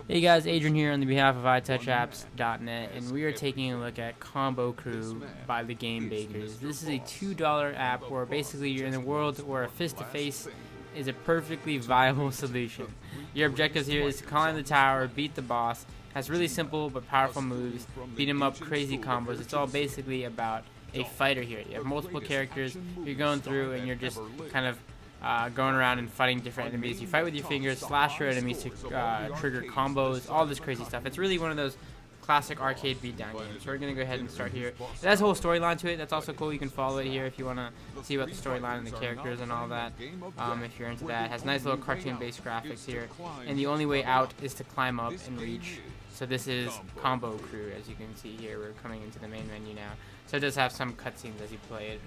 Hey guys, Adrian here on the behalf of iTouchApps.net, and we are taking a look at Combo Crew by the Game Bakers. This is a $2 app where basically you're in a world where a fist-to-face is a perfectly viable solution. Your objectives here is to climb the tower, beat the boss, has really simple but powerful moves, beat him up, crazy combos. It's all basically about a fighter here. You have multiple characters, you're going through and you're just kind of going around and fighting different enemies. You fight with your fingers, slash your enemies to trigger combos, all this crazy stuff. It's really one of those classic arcade beatdown games. So we're going to go ahead and start here. It has a whole storyline to it. That's also cool. You can follow it here if you want to see about the storyline and the characters and all that. If you're into that. It has nice little cartoon-based graphics here. And the only way out is to climb up and reach. So this is Combo Crew, as you can see here. We're coming into the main menu now. So it does have some cutscenes as you play it.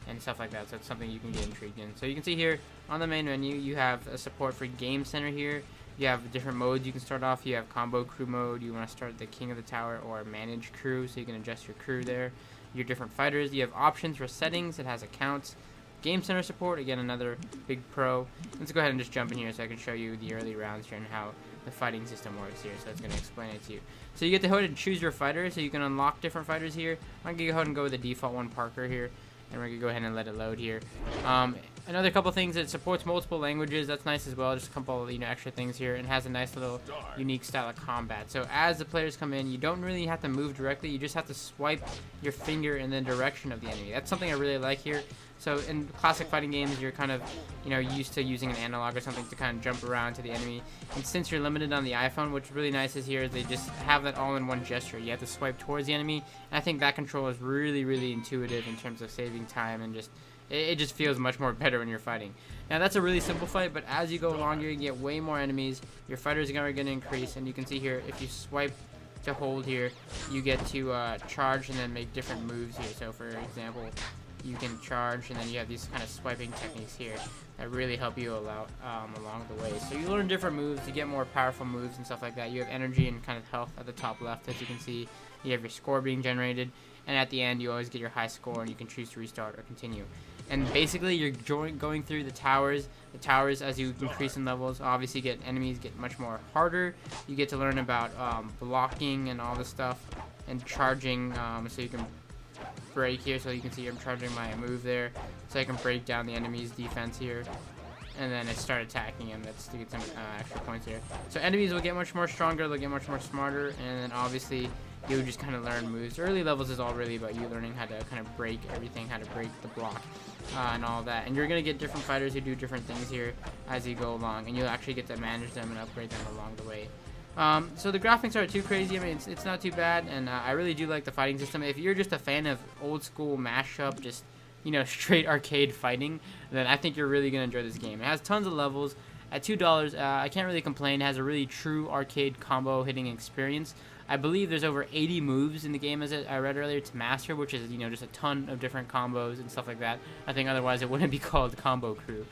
And stuff like that, so it's something you can get intrigued in. So you can see here on the main menu you have a support for Game Center here. You have different modes you can start off. You have Combo Crew mode. You want to start the King of the Tower or Manage Crew, so you can adjust your crew there. Your different fighters. You have options for settings. It has accounts. Game Center support, again another big pro. Let's go ahead and just jump in here so I can show you the early rounds here and how the fighting system works here. So it's going to explain it to you. So you get to go ahead and choose your fighter, so you can unlock different fighters here. I'm going to go ahead and go with the default one, Parker here. And we're going to go ahead and let it load here. Another couple things, it supports multiple languages. That's nice as well. Just a couple extra things here. And has a nice little unique style of combat. So as the players come in, you don't really have to move directly. You just have to swipe your finger in the direction of the enemy. That's something I really like here. So in classic fighting games, you're kind of used to using an analog or something to kind of jump around to the enemy. And since you're limited on the iPhone, what's really nice is here is they just have that all-in-one gesture. You have to swipe towards the enemy. And I think that control is really, really intuitive in terms of saving time and just it just feels much more better when you're fighting. Now that's a really simple fight, but as you go along, you're gonna get way more enemies. Your fighters are gonna increase, and you can see here if you swipe to hold here, you get to charge and then make different moves here. So for example, you can charge, and then you have these kind of swiping techniques here that really help you along the way. So you learn different moves to get more powerful moves and stuff like that. You have energy and kind of health at the top left, as you can see. You have your score being generated, and at the end you always get your high score, and you can choose to restart or continue. And basically you're going through the towers. The towers, as you increase in levels, obviously enemies get much more harder. You get to learn about blocking and all this stuff, and charging, so you can break here. So you can see I'm charging my move there, so I can break down the enemy's defense here, and then I start attacking him. That's to get some extra points here. So enemies will get much more stronger, they'll get much more smarter, and then obviously you just kind of learn moves. Early levels is all really about you learning how to kind of break everything, how to break the block, and all that. And you're going to get different fighters who do different things here as you go along, and you'll actually get to manage them and upgrade them along the way. So the graphics aren't too crazy. I mean, it's not too bad, and I really do like the fighting system. If you're just a fan of old school mashup, just straight arcade fighting, then I think you're really gonna enjoy this game. It has tons of levels. At $2, I can't really complain. It has a really true arcade combo hitting experience. I believe there's over 80 moves in the game, as I read earlier, to master, which is just a ton of different combos and stuff like that. I think otherwise it wouldn't be called Combo Crew.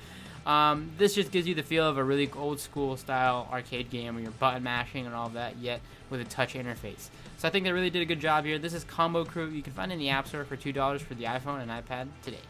This just gives you the feel of a really old school style arcade game where you're button mashing and all of that, yet with a touch interface. So I think they really did a good job here. This is Combo Crew. You can find it in the App Store for $2 for the iPhone and iPad today.